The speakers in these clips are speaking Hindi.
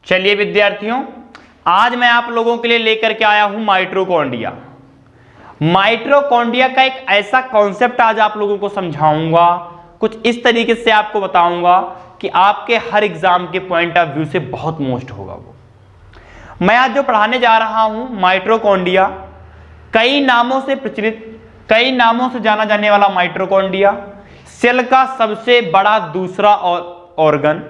चलिए विद्यार्थियों, आज मैं आप लोगों के लिए लेकर के आया हूं माइटोकॉन्ड्रिया। माइटोकॉन्ड्रिया का एक ऐसा कॉन्सेप्ट आज आप लोगों को समझाऊंगा, कुछ इस तरीके से आपको बताऊंगा कि आपके हर एग्जाम के पॉइंट ऑफ व्यू से बहुत मोस्ट होगा वो। मैं आज जो पढ़ाने जा रहा हूं माइटोकॉन्ड्रिया, कई नामों से प्रचलित, कई नामों से जाना जाने वाला माइटोकॉन्ड्रिया, सेल का सबसे बड़ा दूसरा ऑर्गन,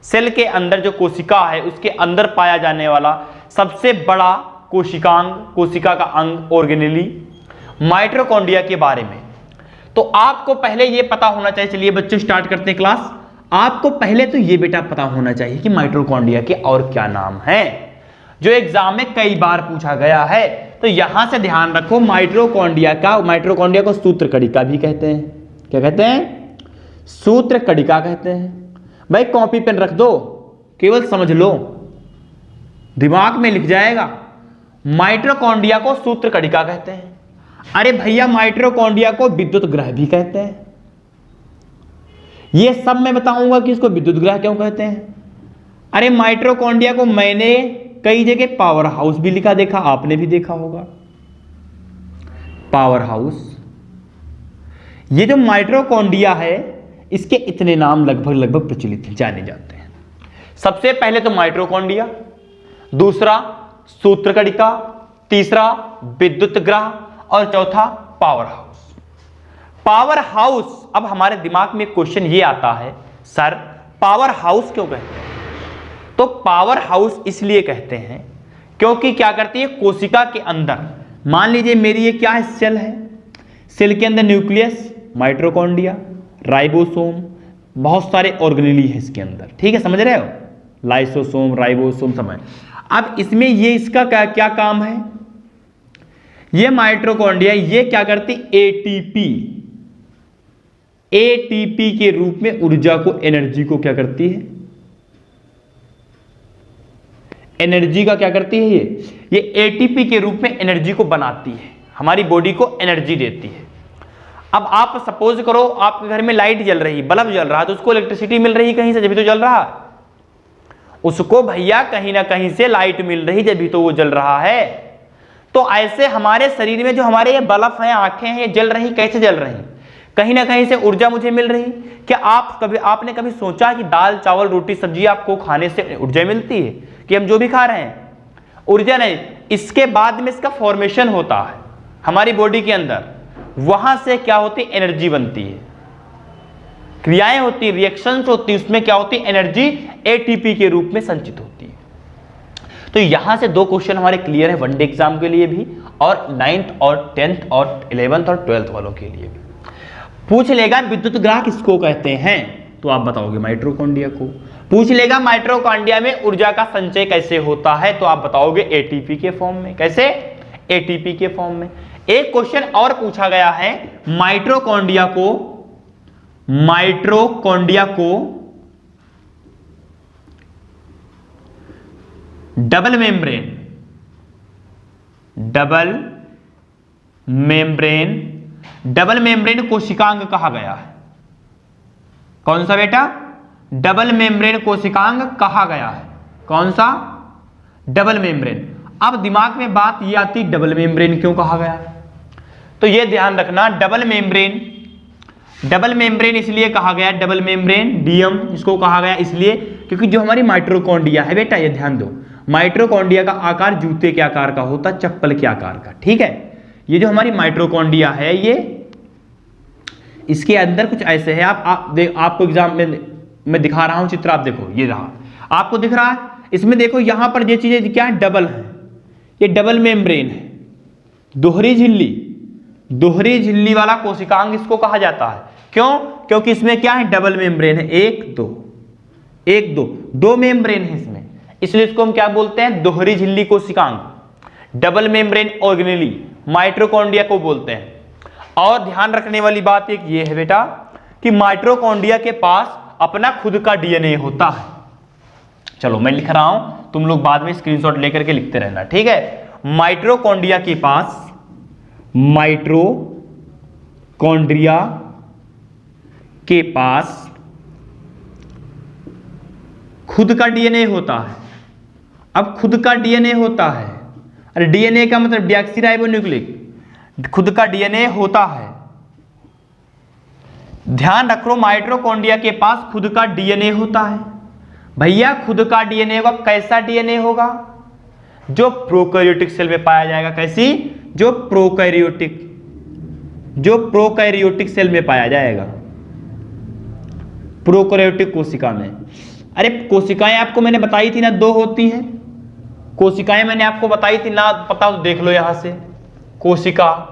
सेल के अंदर जो कोशिका है उसके अंदर पाया जाने वाला सबसे बड़ा कोशिकांग, कोशिका का अंग ऑर्गेनेली, माइटोकॉन्ड्रिया के बारे में। तो आपको पहले ये पता होना चाहिए। चलिए बच्चों स्टार्ट करते हैं क्लास। आपको पहले तो ये बेटा पता होना चाहिए कि माइटोकॉन्ड्रिया के और क्या नाम हैं, जो एग्जाम में कई बार पूछा गया है। तो यहां से ध्यान रखो, माइटोकॉन्ड्रिया को सूत्रकणिका भी कहते हैं। क्या कहते हैं? सूत्रकणिका कहते हैं। भाई कॉपी पेन रख दो, केवल समझ लो, दिमाग में लिख जाएगा। माइटोकॉन्ड्रिया को सूत्रकणिका कहते हैं। अरे भैया माइटोकॉन्ड्रिया को विद्युत ग्रह भी कहते हैं। यह सब मैं बताऊंगा कि इसको विद्युत ग्रह क्यों कहते हैं। अरे माइटोकॉन्ड्रिया को मैंने कई जगह पावर हाउस भी लिखा देखा, आपने भी देखा होगा पावर हाउस। ये जो माइटोकॉन्ड्रिया है इसके इतने नाम लगभग प्रचलित जाने जाते हैं। सबसे पहले तो माइटोकॉन्ड्रिया, दूसरा सूत्रकणिका, तीसरा विद्युत ग्रह और चौथा पावर हाउस। पावर हाउस, अब हमारे दिमाग में क्वेश्चन ये आता है, सर पावर हाउस क्यों कहते हैं? तो पावर हाउस इसलिए कहते हैं क्योंकि क्या करती है, कोशिका के अंदर, मान लीजिए मेरी ये क्या है, सेल है, सेल के अंदर न्यूक्लियस, माइटोकॉन्ड्रिया, राइबोसोम, बहुत सारे ऑर्गेनेली है इसके अंदर, ठीक है, समझ रहे हो, लाइसोसोम, राइबोसोम समझ। अब इसमें ये इसका क्या काम है, ये माइटोकॉन्ड्रिया ये क्या करती, एटीपी के रूप में ऊर्जा को, एनर्जी को क्या करती है, एनर्जी का क्या करती है, ये एटीपी के रूप में एनर्जी को बनाती है, हमारी बॉडी को एनर्जी देती है। अब आप सपोज करो आपके घर में लाइट जल रही, बल्ब जल रहा है, तो उसको इलेक्ट्रिसिटी मिल रही कहीं से, जब भी तो जल रहा है। उसको भैया कहीं ना कहीं से लाइट मिल रही, जब भी तो वो जल रहा है। तो ऐसे हमारे शरीर में जो हमारे ये बल्ब हैं, आंखें हैं, ये जल रही, कैसे जल रही, कहीं ना कहीं से ऊर्जा मुझे मिल रही। क्या आपने कभी सोचा कि दाल चावल रोटी सब्जी आपको खाने से ऊर्जा मिलती है, कि हम जो भी खा रहे हैं ऊर्जा नहीं, इसके बाद में इसका फॉर्मेशन होता है हमारी बॉडी के अंदर, वहां से क्या होती, एनर्जी बनती है, क्रियाएं होती, रिएक्शंस होती, उसमें क्या होती, एनर्जी एटीपी के रूप में संचित होती है। तो यहां से दो क्वेश्चन हमारे क्लियर है वनडे एग्जाम के लिए भी, और 9th और 10th और 11th और 12th वालों के लिए भी पूछ लेगा। विद्युत ग्रह किसको कहते हैं, तो आप बताओगे माइटोकॉन्ड्रिया को। पूछ लेगा माइटोकॉन्ड्रिया में ऊर्जा का संचय कैसे होता है, तो आप बताओगे एटीपी के फॉर्म में। कैसे? एटीपी के फॉर्म में। एक क्वेश्चन और पूछा गया है, माइटोकॉन्ड्रिया को डबल मेम्ब्रेन कोशिकांग कहा गया है। कौन सा बेटा? डबल मेम्ब्रेन कोशिकांग कहा गया है। कौन सा? Double membrane. अब दिमाग में बात ये आती, डबल मेम्ब्रेन क्यों कहा गया है? तो ये ध्यान रखना, डबल मेम्ब्रेन इसलिए कहा गया, डबल मेम्ब्रेन डीएम इसको कहा गया इसलिए क्योंकि जो हमारी माइटोकॉन्ड्रिया है बेटा, ये ध्यान दो, माइटोकॉन्ड्रिया का आकार जूते के आकार का होता, चप्पल के आकार का, ठीक है। ये जो हमारी माइटोकॉन्ड्रिया है, ये इसके अंदर कुछ ऐसे है, आपको एग्जाम में मैं दिखा रहा हूं चित्र, आप देखो, ये रहा, आपको दिख रहा है, इसमें देखो यहां पर ये चीजें क्या है, डबल है, ये डबल मेम्ब्रेन है, दोहरी झिल्ली वाला कोशिकांग इसको कहा जाता है। क्यों? क्योंकि इसमें क्या है, डबल मेम्ब्रेन है, एक दो मेम्ब्रेन है इसमें, इसलिए इसको हम क्या बोलते हैं, दोहरी झिल्ली कोशिकांग, डबल मेम्ब्रेन ऑर्गेनेली, माइटोकॉन्ड्रिया को बोलते हैं। और ध्यान रखने वाली बात एक ये है बेटा कि माइटोकॉन्ड्रिया के पास अपना खुद का डीएनए होता है। चलो मैं लिख रहा हूं, तुम लोग बाद में स्क्रीनशॉट लेकर के लिखते रहना, ठीक है। माइटोकॉन्ड्रिया के पास खुद का डीएनए होता है। अब खुद का डीएनए होता है, अरे डीएनए का मतलब डीऑक्सीराइबोन्यूक्लिक, खुद का डीएनए होता है। ध्यान रखो माइटोकॉन्ड्रिया के पास खुद का डीएनए होता है। भैया खुद का डीएनए होगा, कैसा डीएनए होगा? जो प्रोकैरियोटिक सेल में पाया जाएगा। कैसी? जो प्रोकैरियोटिक सेल में पाया जाएगा, प्रोकैरियोटिक कोशिका में। अरे कोशिकाएं आपको मैंने बताई थी ना, दो होती हैं कोशिकाएं, मैंने आपको बताई थी ना, पता तो देख लो यहां से। कोशिका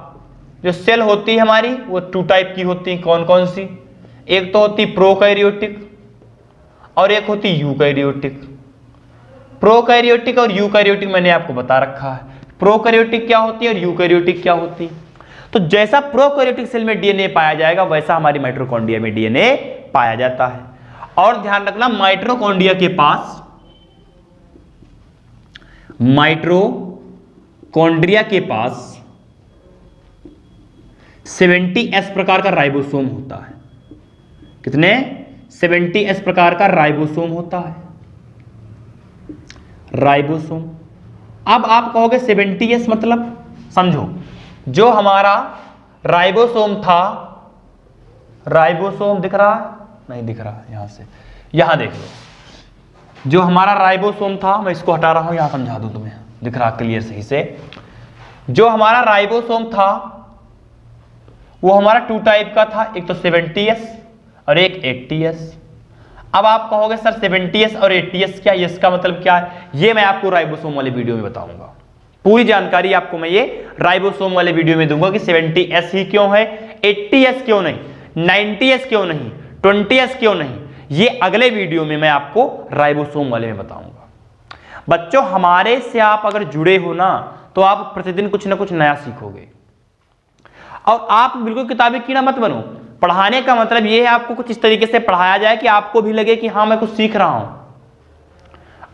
जो सेल होती है हमारी वो 2 टाइप की होती है। कौन कौन सी? एक तो होती प्रोकैरियोटिक और एक होती यूकैरियोटिक। प्रोकैरियोटिक और यूकैरियोटिक मैंने आपको बता रखा है। प्रोकैरियोटिक क्या होती है और यूकैरियोटिक क्या होती है। तो जैसा प्रोकैरियोटिक सेल में डीएनए पाया जाएगा वैसा हमारी माइटोकॉन्ड्रिया में डीएनए पाया जाता है। और ध्यान रखना माइटोकॉन्ड्रिया के पास 70S प्रकार का राइबोसोम होता है। कितने? 70S प्रकार का राइबोसोम होता है, राइबोसोम। अब आप कहोगे 70S मतलब, समझो जो हमारा राइबोसोम था, राइबोसोम दिख रहा है? नहीं दिख रहा है, यहां से यहां देख लो। जो हमारा राइबोसोम था, मैं इसको हटा रहा हूं, यहां समझा दूं तुम्हें, दिख रहा क्लियर सही से। जो हमारा राइबोसोम था वो हमारा 2 टाइप का था, एक तो 70S और एक 80S। अब आप कहोगे सर 70S और 80S क्या, इसका मतलब क्या है? ये मैं आपको राइबोसोम वाले वीडियो में बताऊंगा। पूरी जानकारी आपको मैं ये राइबोसोम वाले वीडियो में दूंगा कि 70S ही क्यों है, 80S क्यों नहीं, 90S क्यों नहीं, 20S क्यों नहीं। ये अगले वीडियो में मैं आपको राइबोसोम वाले में बताऊंगा। बच्चों हमारे से आप अगर जुड़े हो ना तो आप प्रतिदिन कुछ ना कुछ नया सीखोगे। और आप बिल्कुल किताबी कीड़ा मत बनो। पढ़ाने का मतलब ये है आपको कुछ इस तरीके से पढ़ाया जाए कि आपको भी लगे कि हाँ मैं कुछ सीख रहा हूं,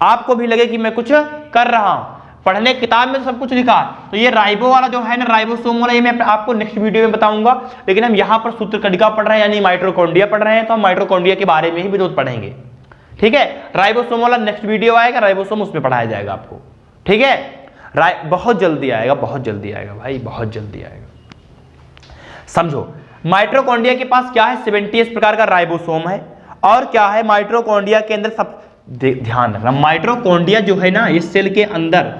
आपको भी लगे कि मैं कुछ कर रहा हूं। पढ़ने किताब में तो सब कुछ लिखा है। तो ये राइबो वाला जो है ना, राइबोसोम वाला, ये मैं आपको नेक्स्ट वीडियो में बताऊंगा। लेकिन हम यहां पर सूत्रकणिका पढ़ रहे हैं यानी माइटोकॉन्ड्रिया पढ़ रहे हैं, तो हम माइटोकॉन्ड्रिया के बारे में ही विरोध पढ़ेंगे। ठीक है, राइबोसोम वाला नेक्स्ट वीडियो आएगा, राइबोसोम उसमें पढ़ाया जाएगा आपको। ठीक है, बहुत जल्दी आएगा, बहुत जल्दी आएगा भाई, बहुत जल्दी आएगा। समझो माइटोकॉन्ड्रिया के पास क्या है, 70S प्रकार का राइबोसोम है। और क्या है माइटोकॉन्ड्रिया के अंदर, सब ध्यान रखना, माइटोकॉन्ड्रिया जो है ना ये सेल के अंदर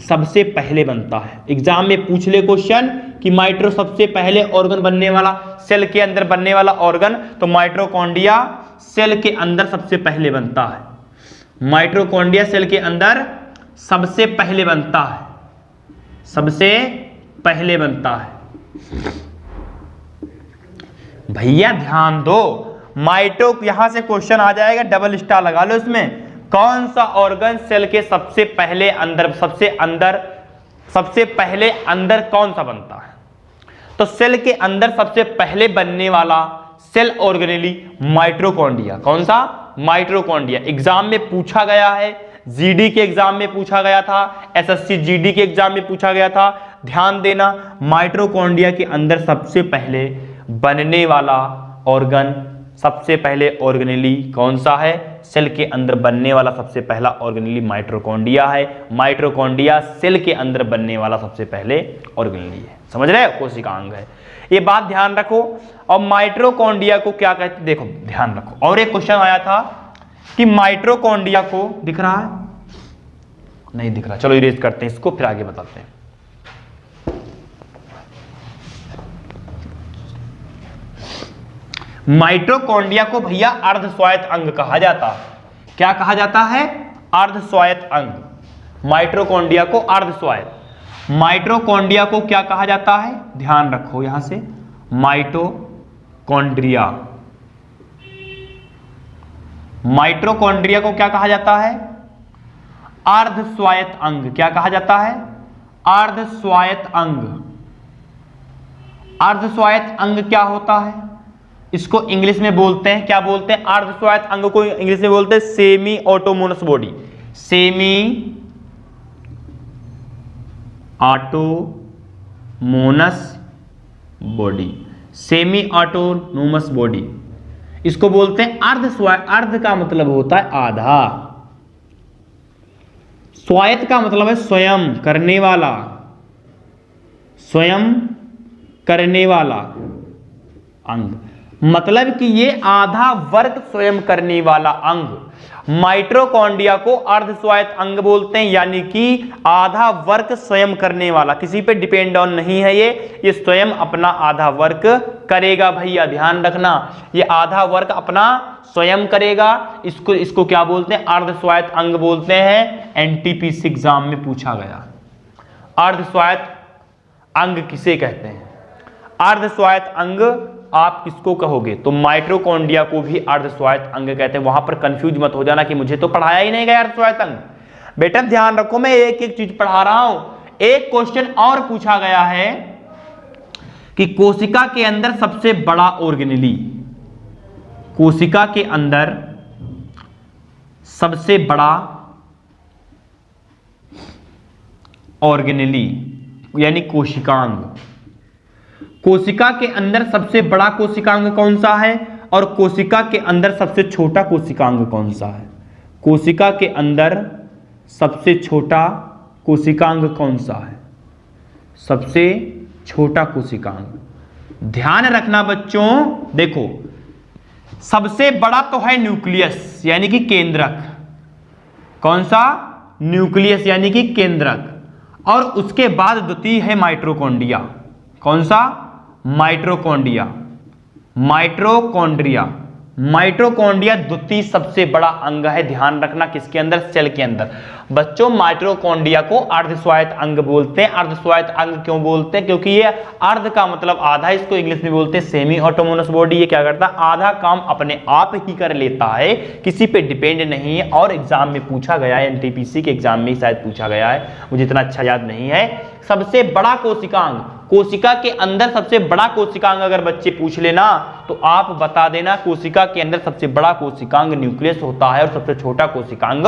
सबसे पहले बनता है। एग्जाम में पूछ ले क्वेश्चन कि माइटो सबसे पहले ऑर्गन बनने वाला, सेल के अंदर बनने वाला ऑर्गन, तो माइटोकॉन्ड्रिया सेल के अंदर सबसे पहले बनता है। माइटोकॉन्ड्रिया सेल के अंदर सबसे पहले बनता है, सबसे पहले बनता है। भैया ध्यान दो, माइटो, यहां से क्वेश्चन आ जाएगा, डबल स्टार लगा लो इसमें। कौन सा ऑर्गन सेल के सबसे पहले अंदर, सबसे पहले अंदर कौन सा बनता है? तो सेल के अंदर सबसे पहले बनने वाला सेल ऑर्गेनेली माइटोकॉन्ड्रिया। कौन सा? माइटोकॉन्ड्रिया। एग्जाम में पूछा गया है, जीडी के एग्जाम में पूछा गया था, एसएससी जीडी के एग्जाम में पूछा गया था। ध्यान देना, माइटोकॉन्ड्रिया के अंदर सबसे पहले बनने वाला ऑर्गन, सबसे पहले ऑर्गेनेली कौन सा है? सेल के अंदर बनने वाला सबसे पहला ऑर्गेनेली माइटोकॉन्ड्रिया है। माइटोकॉन्ड्रिया सेल के अंदर बनने वाला सबसे पहले ऑर्गेनेली है। समझ रहे हो? कोशिकांग है, ये बात ध्यान रखो। और माइटोकॉन्ड्रिया को क्या कहते हैं, देखो ध्यान रखो। और एक क्वेश्चन आया था कि माइटोकॉन्ड्रिया को, दिख रहा है? नहीं दिख रहा, चलो इरेज करते हैं इसको, फिर आगे बताते हैं। माइटोकॉन्ड्रिया को भैया अर्धस्वायत्त अंग कहा जाता है। क्या कहा जाता है? अर्धस्वायत्त अंग। माइटोकॉन्ड्रिया को अर्धस्वायत्त। माइटोकॉन्ड्रिया को क्या कहा जाता है? ध्यान रखो यहां से, माइटोकॉन्ड्रिया, माइटोकॉन्ड्रिया को क्या कहा जाता है? अर्धस्वायत्त अंग। क्या कहा जाता है? अर्धस्वायत्त अंग। अर्धस्वायत्त अंग क्या होता है? इसको इंग्लिश में बोलते हैं, क्या बोलते हैं? अर्धस्वायत्त अंग को इंग्लिश में बोलते हैं semi autonomous body. Semi autonomous body, semi autonomous body, इसको बोलते हैं अर्धस्वायत्त। अर्ध का मतलब होता है आधा, स्वायत्त का मतलब है स्वयं करने वाला, स्वयं करने वाला अंग, मतलब कि ये आधा वर्ग स्वयं करने वाला अंग। माइटोकॉन्ड्रिया को अर्ध स्वायत्त अंग बोलते हैं, यानी कि आधा वर्क स्वयं करने वाला, किसी पे डिपेंड ऑन नहीं है ये स्वयं अपना आधा वर्क करेगा। भैया ध्यान रखना, ये आधा वर्क अपना स्वयं करेगा, इसको क्या बोलते हैं? अर्ध स्वायत्त अंग बोलते हैं। एनटीपीसी एग्जाम में पूछा गया, अर्ध स्वायत्त अंग किसे कहते हैं? अर्ध स्वायत्त अंग आप किसको कहोगे? तो माइटोकॉन्ड्रिया को भी अर्ध स्वायत्त अंग कहते हैं। वहां पर कंफ्यूज मत हो जाना कि मुझे तो पढ़ाया ही नहीं गया अर्ध स्वायत्त अंग। बेटा ध्यान रखो, मैं एक एक चीज पढ़ा रहा हूं। एक क्वेश्चन और पूछा गया है कि कोशिका के अंदर सबसे बड़ा ऑर्गेनेली, कोशिका के अंदर सबसे बड़ा ऑर्गेनेली यानी कोशिकांग, कोशिका के अंदर सबसे बड़ा कोशिकांग कौन सा है और कोशिका के अंदर सबसे छोटा कोशिकांग कौन सा है? कोशिका के अंदर सबसे छोटा कोशिकांग कौन सा है? सबसे छोटा कोशिकांग। ध्यान रखना बच्चों, देखो सबसे बड़ा तो है न्यूक्लियस यानी कि केंद्रक। कौन सा? न्यूक्लियस यानी कि केंद्रक। और उसके बाद द्वितीय है माइटोकॉन्ड्रिया। कौन सा? माइटोकॉन्ड्रिया। माइटोकॉन्ड्रिया, माइटोकॉन्ड्रिया द्वितीय सबसे बड़ा अंग है। ध्यान रखना किसके अंदर? सेल के अंदर। बच्चों माइटोकॉन्ड्रिया को अर्ध स्वायत्त अंग बोलते हैं। अर्ध स्वायत्त अंग क्यों बोलते हैं? क्योंकि ये अर्ध का मतलब आधा, इसको इंग्लिश में बोलते हैं सेमी ऑटोनोमस बॉडी। ये क्या करता है? आधा काम अपने आप ही कर लेता है, किसी पे डिपेंड नहीं है। और एग्जाम में पूछा गया है, एनटीपीसी के एग्जाम में शायद पूछा गया है, मुझे इतना अच्छा याद नहीं है। सबसे बड़ा कोशिकांग, कोशिका के अंदर सबसे बड़ा कोशिकांग अगर बच्चे पूछ लेना तो आप बता देना कोशिका के अंदर सबसे बड़ा कोशिकांग न्यूक्लियस होता है और सबसे छोटा कोशिकांग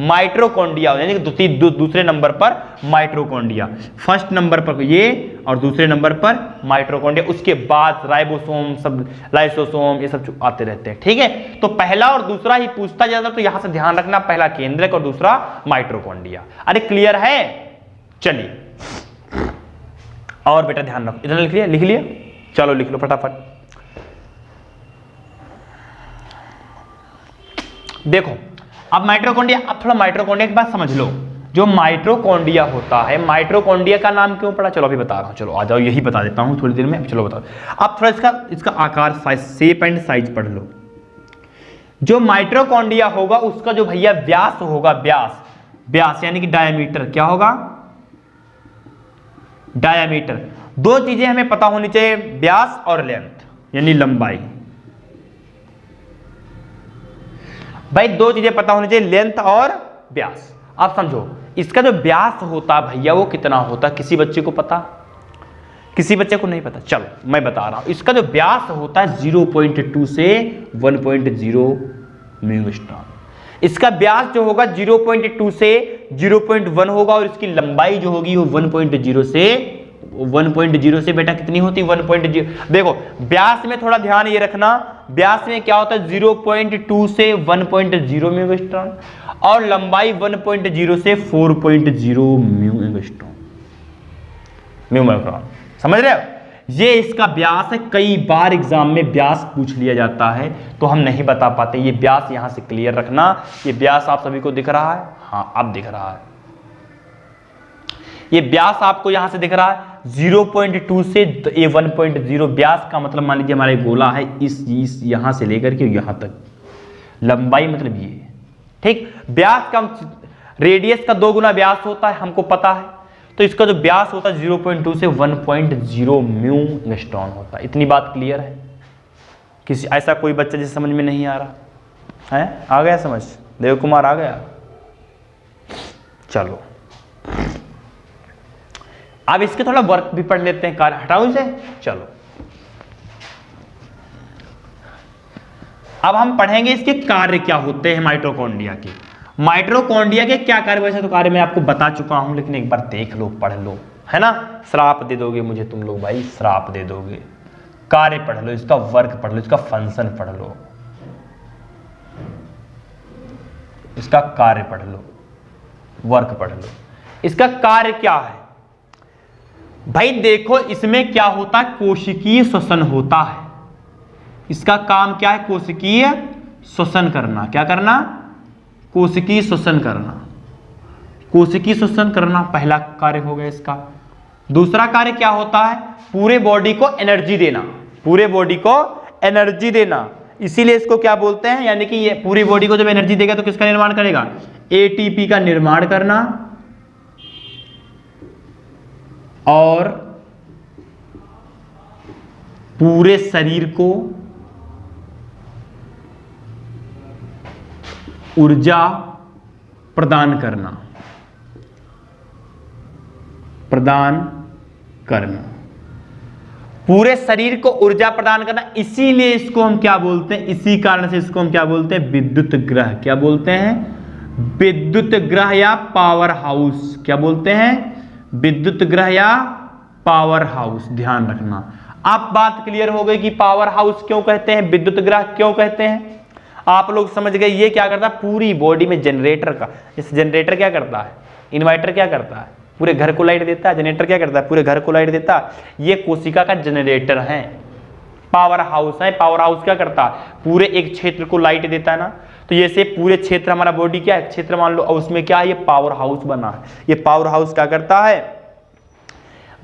माइटोकॉन्ड्रिया, यानी कि दूसरे नंबर पर माइटोकॉन्ड्रिया, फर्स्ट नंबर पर ये और दूसरे नंबर पर माइटोकॉन्ड्रिया, उसके बाद राइबोसोम, सब लाइसोसोम, ये सब आते रहते हैं। ठीक है, तो पहला और दूसरा ही पूछता जाता, तो यहां से ध्यान रखना, पहला केंद्रक और दूसरा माइटोकॉन्ड्रिया। अरे क्लियर है? चलिए और बेटा ध्यान रखो, इतना लिख लिया? लिख लिया? चलो लिख लो फटाफट। देखो अब माइटोकॉन्ड्रिया, अब थोड़ा माइटोकॉन्ड्रिया की बात समझ लो। जो माइटोकॉन्ड्रिया होता है, माइटोकॉन्ड्रिया का नाम क्यों पड़ा? चलो अभी बता रहा हूं, चलो आ जाओ, यही बता देता हूं थोड़ी देर में। चलो बताओ, अब थोड़ा इसका आकार, साइज, शेप एंड साइज पढ़ लो। जो माइटोकॉन्ड्रिया होगा उसका जो भैया व्यास होगा, व्यास यानी कि डायमीटर, क्या होगा? डायमीटर। दो चीजें हमें पता होनी चाहिए, व्यास और लेंथ यानी लंबाई। भाई दो चीजें पता होनी चाहिए, लेंथ और व्यास। आप समझो, इसका जो व्यास होता है भैया वो कितना होता है? किसी बच्चे को पता? किसी बच्चे को नहीं पता? चलो मैं बता रहा हूं, इसका जो व्यास होता है 0.2 से 1.0 म्यूएंगस्ट्रॉन। इसका व्यास जो होगा 0.2 से 0.1 होगा और इसकी लंबाई जो होगी वो 1.0 से बेटा कितनी होती है? 1.0। देखो व्यास में थोड़ा ध्यान ये रखना, व्यास में क्या होता है? 0.2 से 1.0 म्यूएंगस्ट्रॉन और लंबाई 1.0 से 4.0 म्यूएंगस्ट्रॉन। समझ रहे हो? ये इसका व्यास है। कई बार एग्जाम में व्यास पूछ लिया जाता है तो हम नहीं बता पाते। ये व्यास यहां से क्लियर रखना। ये व्यास आप सभी को दिख रहा है? हाँ अब दिख रहा है। ये व्यास आपको यहां से दिख रहा है 0.2 से 1.0। व्यास का मतलब मान लीजिए हमारे गोला है इस यहां से लेकर के यहां तक, लंबाई मतलब ये। ठीक, व्यास का रेडियस का 2 गुना व्यास होता है, हमको पता है। तो इसका जो व्यास होता है 0.2 से 1.0 म्यूएंगस्ट्रॉन होता है। इतनी बात क्लियर है? किसी ऐसा कोई बच्चा जिसे समझ में नहीं आ रहा है? आ गया समझ? देव कुमार आ गया? चलो अब इसके थोड़ा वर्क भी पढ़ लेते हैं। कार्य हटाओ इसे। चलो अब हम पढ़ेंगे इसके कार्य क्या होते हैं माइटोकॉन्ड्रिया के। माइटोकॉन्ड्रिया के क्या कार्य? वैसे तो कार्य मैं आपको बता चुका हूं, लेकिन एक बार देख लो, पढ़ लो, है ना? श्राप दे दोगे मुझे तुम लोग भाई, श्राप दे दोगे। कार्य पढ़ लो, इसका वर्क पढ़ लो, इसका फंक्शन पढ़ लो, इसका कार्य पढ़ लो। वर्क पढ़ लो। इसका कार्य क्या है भाई? देखो इसमें क्या होता है, कोशिकीय श्वसन होता है। इसका काम क्या है? कोशिकीय श्वसन करना। क्या करना? कोशिकीय श्वसन करना। कोशिकीय श्वसन करना पहला कार्य हो गया इसका। दूसरा कार्य क्या होता है? पूरे बॉडी को एनर्जी देना। पूरे बॉडी को एनर्जी देना, इसीलिए इसको क्या बोलते हैं, यानी कि ये पूरी बॉडी को जब एनर्जी देगा तो किसका निर्माण करेगा? एटीपी का निर्माण करना। और पूरे शरीर को ऊर्जा प्रदान करना। पूरे शरीर को ऊर्जा प्रदान करना, इसीलिए इसको हम क्या बोलते हैं? इसी कारण से इसको हम क्या बोलते हैं? विद्युत ग्रह। क्या बोलते हैं? विद्युत ग्रह या पावर हाउस। क्या बोलते हैं? विद्युत ग्रह या पावर हाउस। ध्यान रखना। अब बात क्लियर हो गई कि पावर हाउस क्यों कहते हैं, विद्युत ग्रह क्यों कहते हैं। आप लोग समझ गए। ये क्या करता है? पूरी बॉडी में जनरेटर का, जैसे जनरेटर क्या करता है, इन्वर्टर क्या करता है, पूरे घर को लाइट देता है। जनरेटर क्या करता है? पूरे घर को लाइट देता है। ये कोशिका का जनरेटर है, पावर हाउस है। पावर हाउस क्या करता है? पूरे एक क्षेत्र को लाइट देता है ना। तो जैसे पूरे क्षेत्र, हमारा बॉडी क्या है, क्षेत्र मान लो, और उसमें क्या है? ये पावर हाउस बना है। ये पावर हाउस क्या करता है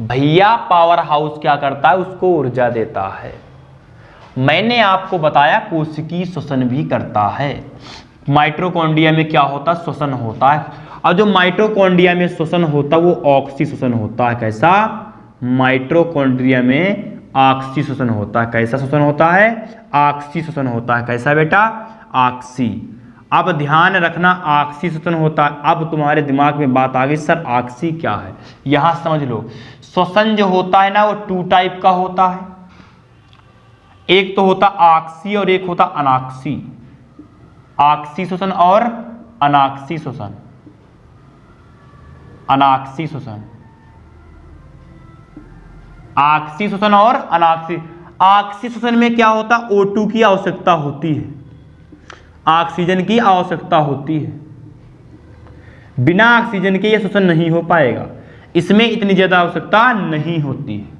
भैया? पावर हाउस क्या करता है? उसको ऊर्जा देता है। मैंने आपको बताया कोशिकीय श्वसन भी करता है। माइटोकॉन्ड्रिया में क्या होता है? श्वसन होता है। और जो माइटोकॉन्ड्रिया में श्वसन होता है वो ऑक्सी श्वसन होता है। कैसा? माइटोकॉन्ड्रिया में ऑक्सी श्वसन होता है। कैसा श्वसन होता है? ऑक्सी श्वसन होता है। कैसा बेटा? ऑक्सी। अब ध्यान रखना, ऑक्सी श्वसन होता है। अब तुम्हारे दिमाग में बात आ गई, सर ऑक्सी क्या है? यहां समझ लो, श्वसन जो होता है ना वो 2 टाइप का होता है। एक तो होता ऑक्सी और एक होता अनाक्सी। ऑक्सी श्वसन और अनाक्सी श्वसन। अनाक्सी श्वसन, ऑक्सी श्वसन और अनाक्सी। ऑक्सी श्वसन में क्या होता? O2 की आवश्यकता होती है, ऑक्सीजन की आवश्यकता होती है। बिना ऑक्सीजन के यह श्वसन नहीं हो पाएगा। इसमें इतनी ज्यादा आवश्यकता नहीं होती है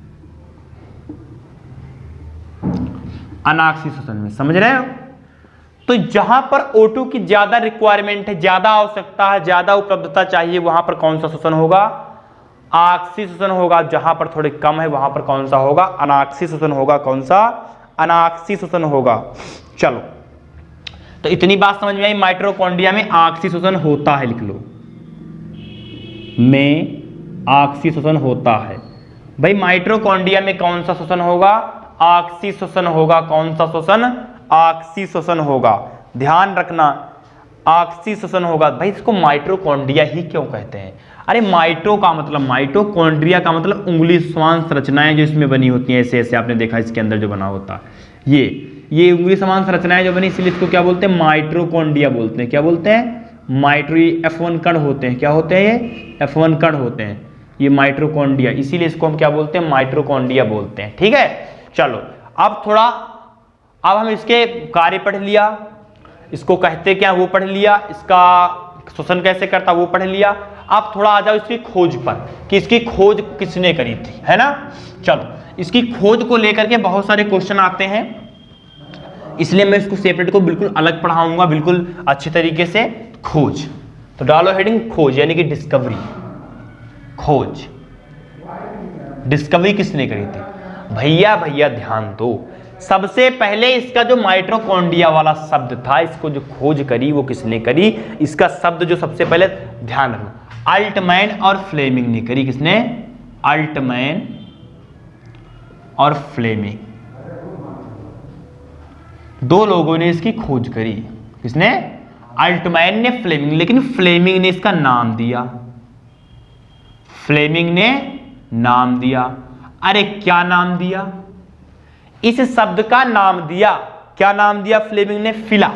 अनाक्सी श्वसन में। समझ रहे हो? तो जहां पर O2 की ज्यादा रिक्वायरमेंट है, ज्यादा आवश्यकता है, ज्यादा उपलब्धता चाहिए, वहां पर कौन सा श्वसन होगा? ऑक्सी श्वसन होगा। जहां पर थोड़ी कम है वहां पर कौन सा होगा? अनाक्सी श्वसन होगा। कौन सा? अनाक्सी श्वसन होगा। चलो, तो इतनी बात समझ में आई। माइटोकॉन्ड्रिया में ऑक्सी श्वसन होता है, लिख लो, में ऑक्सी श्वसन होता है। भाई माइटोकॉन्ड्रिया में कौन सा श्वसन होगा? ऑक्सी श्वसन होगा। कौन सा श्वसन? ऑक्सी श्वसन होगा। ध्यान रखना, ऑक्सी श्वसन होगा। भाई इसको माइटोकॉन्ड्रिया ही क्यों कहते हैं? अरे माइटो का मतलब, माइटोकॉन्ड्रिया का मतलब उंगली समान संरचनाएं जो इसमें बनी होती हैं, ऐसे ऐसे आपने देखा इसके अंदर जो बना होता है, ये उंगली समान संरचनाएं जो बनी, इसलिए इसको क्या बोलते हैं? माइटोकॉन्ड्रिया बोलते हैं। क्या बोलते हैं? F1 कण होते हैं। क्या होते हैं? ये F1 कण होते हैं, ये माइटोकॉन्ड्रिया। इसीलिए इसको हम क्या बोलते हैं? माइटोकॉन्ड्रिया बोलते हैं। ठीक है, चलो अब हम इसके कार्य पढ़ लिया, इसको कहते क्या वो पढ़ लिया, इसका श्वसन कैसे करता वो पढ़ लिया। अब थोड़ा आ जाओ इसकी खोज पर, कि इसकी खोज किसने करी थी, है ना। चलो, इसकी खोज को लेकर के बहुत सारे क्वेश्चन आते हैं, इसलिए मैं इसको सेपरेट को बिल्कुल अलग पढ़ाऊंगा, बिल्कुल अच्छी तरीके से। खोज, तो डालो हेडिंग खोज, यानी कि डिस्कवरी। खोज, डिस्कवरी किसने करी थी? भैया ध्यान दो, सबसे पहले इसका जो माइटोकॉन्ड्रिया वाला शब्द था, इसको जो खोज करी वो किसने करी? इसका शब्द जो सबसे पहले, ध्यान रखना, अल्टमैन और फ्लेमिंग ने करी। किसने? अल्टमैन और फ्लेमिंग, दो लोगों ने इसकी खोज करी। किसने? अल्टमैन ने, फ्लेमिंग। लेकिन फ्लेमिंग ने इसका नाम दिया, फ्लेमिंग ने नाम दिया। अरे क्या नाम दिया? इस शब्द का नाम दिया, क्या नाम दिया? फ्लेमिंग ने फिला,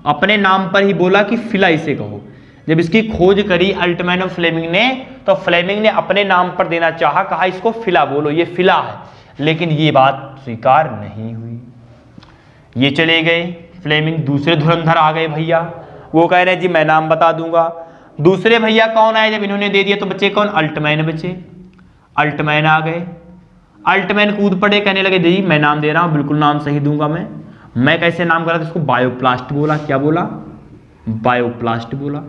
अपने नाम पर ही बोला कि फिला इसे कहो। जब इसकी खोज करी अल्टमैन और फ्लेमिंग ने, तो फ्लेमिंग ने अपने नाम पर देना चाहा, कहा इसको फिला बोलो, ये फिला है। लेकिन ये बात स्वीकार नहीं हुई, ये चले गए फ्लेमिंग। दूसरे धुरंधर आ गए भैया, वो कह रहे जी मैं नाम बता दूंगा। दूसरे भैया कौन आए जब इन्होंने दे दिया तो बचे कौन, अल्टमैन बचे। अल्टमैन आ गए, अल्टमैन कूद पड़े, कहने लगे जी मैं नाम दे रहा हूं, बिल्कुल नाम सही दूंगा मैं कैसे नाम करा था इसको, बायोप्लास्ट बोला। क्या बोला, बायोप्लास्ट बोला।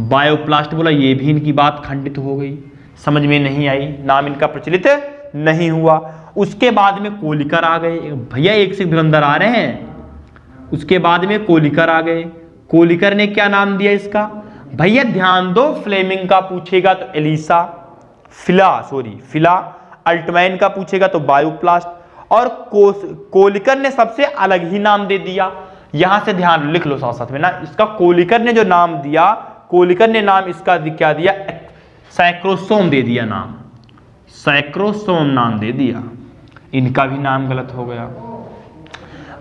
बायोप्लास्ट बोला, ये भी इनकी बात खंडित हो गई, समझ में नहीं आई, नाम इनका प्रचलित नहीं हुआ। उसके बाद में कोलिकर आ गए, भैया एक से धुरंधर आ रहे हैं। उसके बाद में कोलिकर आ गए, कोलिकर ने क्या नाम दिया इसका, भैया ध्यान दो, फ्लेमिंग का पूछेगा तो एलिसा, फिला, अल्टमैन का पूछेगा तो बायोप्लास्ट, और कोलिकर ने सबसे अलग ही नाम दे दिया। यहां से ध्यान लिख लो साथ साथ में ना, इसका कोलिकर ने जो नाम दिया, कोलिकर ने नाम इसका क्या दिया, सैक्रोसोम दे दिया नाम, सैक्रोसोम नाम दे दिया। इनका भी नाम गलत हो गया।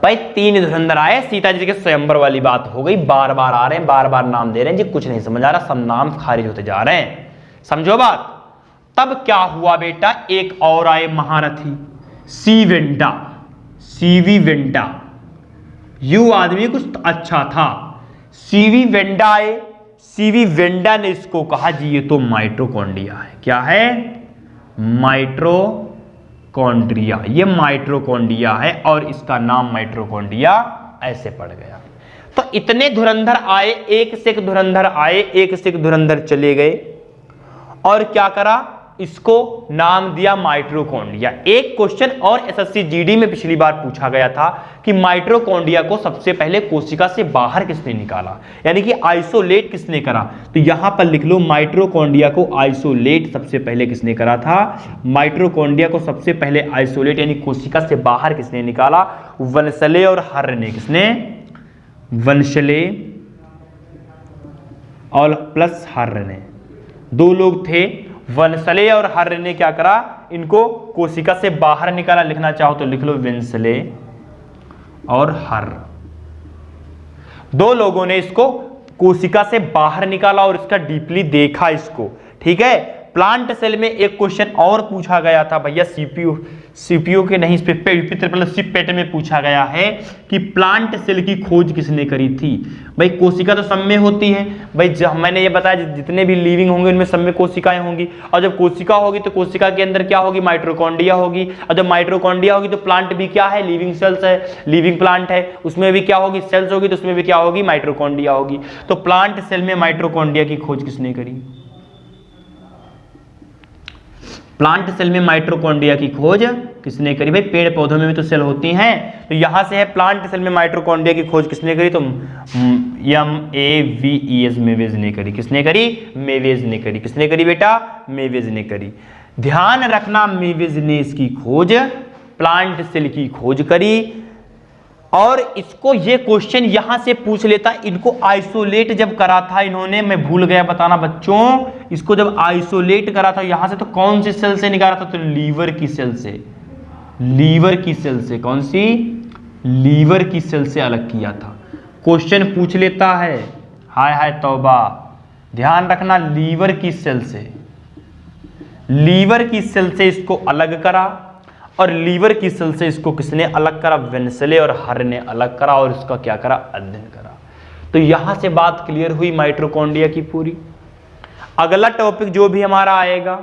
भाई 3 धुरंधर आए, सीता जी के स्वयंवर वाली बात हो गई, बार बार आ रहे हैं, बार बार नाम दे रहे हैं जी, कुछ नहीं समझ आ रहा, सब नाम खारिज होते जा रहे हैं, समझो बात। तब क्या हुआ बेटा, एक और आए महारथी, सीवी वेंडा, यू आदमी कुछ अच्छा था, सीवी वेंडा आए। सीवी वेंडा ने इसको कहा जी ये तो माइटोकॉन्ड्रिया है। क्या है, माइटोकॉन्ड्रिया, ये माइटोकॉन्ड्रिया है और इसका नाम माइटोकॉन्ड्रिया ऐसे पड़ गया। तो इतने धुरंधर आए, एक से एक धुरंधर आए, एक से एक धुरंधर चले गए, और क्या करा, इसको नाम दिया माइटोकॉन्ड्रिया। एक क्वेश्चन और एसएससी जीडी में पिछली बार पूछा गया था कि माइटोकॉन्ड्रिया को सबसे पहले कोशिका से बाहर किसने निकाला, यानी कि आइसोलेट किसने करा। तो यहां पर लिख लो, माइटोकॉन्ड्रिया को आइसोलेट सबसे पहले किसने करा था, माइटोकॉन्ड्रिया को सबसे पहले आइसोलेट यानी कोशिका से बाहर किसने निकाला, वनसले और हर्र ने। किसने, वनसले और प्लस हर्र ने, 2 लोग थे। वनसले और हर्र ने क्या करा, इनको कोशिका से बाहर निकाला। लिखना चाहो तो लिख लो वनसले और हर्र, 2 लोगों ने इसको कोशिका से बाहर निकाला और इसका डीपली देखा इसको, ठीक है। प्लांट सेल में एक क्वेश्चन और पूछा गया था भैया, सीपीयू के नहीं, सिपेट में पूछा गया है कि प्लांट सेल की खोज किसने करी थी। भाई कोशिका तो सब में होती है भाई, मैंने ये बताया जितने भी लिविंग होंगे उनमें सब में कोशिकाएं होंगी, और जब कोशिका होगी तो कोशिका के अंदर क्या होगी, माइटोकॉन्ड्रिया होगी, और जब माइटोकॉन्ड्रिया होगी तो प्लांट भी क्या है, लिविंग सेल्स है, लिविंग प्लांट है, उसमें भी क्या होगी, सेल्स होगी, तो उसमें भी क्या होगी, माइटोकॉन्ड्रिया होगी। तो प्लांट सेल में माइटोकॉन्ड्रिया की खोज किसने करी, प्लांट सेल में माइटोकॉन्ड्रिया की खोज किसने करी, भाई पेड़ पौधों में भी तो सेल होती हैं, तो यहां से है प्लांट सेल में माइटोकॉन्ड्रिया की खोज किसने करी, तो MEVES मेवेज ने करी। किसने करी, मेवेज ने करी। किसने करी बेटा, मेवेज ने करी। ध्यान रखना, मेवेज ने इसकी खोज, प्लांट सेल की खोज करी। और इसको ये क्वेश्चन यहां से पूछ लेता, इनको आइसोलेट जब करा था इन्होंने, मैं भूल गया बताना बच्चों, इसको जब आइसोलेट करा था यहां से तो कौन सी सेल से निकाला था, तो लीवर की सेल से, लीवर की सेल से, कौन सी, लीवर की सेल से अलग किया था। क्वेश्चन पूछ लेता है, हाय हाय तौबा, ध्यान रखना, लीवर की सेल से, लीवर की सेल से इसको अलग करा, और लीवर की सेल से इसको किसने अलग करा, वेंसले और हर्र ने अलग करा, और इसका क्या करा, अध्ययन करा। तो यहां से बात क्लियर हुई माइटोकॉन्ड्रिया की पूरी। अगला टॉपिक जो भी हमारा आएगा,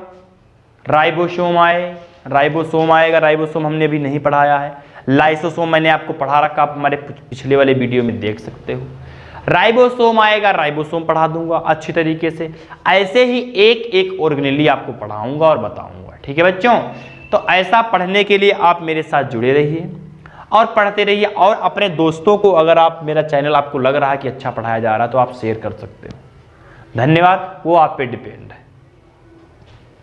राइबोसोम आएगा, राइबोसोम हमने अभी नहीं पढ़ाया है। लाइसोसोम मैंने आपको पढ़ा रखा, आप हमारे पिछले वाले वीडियो में देख सकते हो। राइबोसोम आएगा, राइबोसोम पढ़ा दूंगा अच्छी तरीके से। ऐसे ही एक एक ऑर्गेनेली आपको पढ़ाऊंगा और बताऊंगा, ठीक है बच्चों। तो ऐसा पढ़ने के लिए आप मेरे साथ जुड़े रहिए और पढ़ते रहिए, और अपने दोस्तों को, अगर आप मेरा चैनल आपको लग रहा है कि अच्छा पढ़ाया जा रहा है तो आप शेयर कर सकते हो। धन्यवाद, वो आप पे डिपेंड है।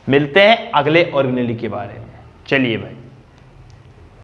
मिलते हैं अगले ऑर्गेनेली के बारे में। चलिए भाई।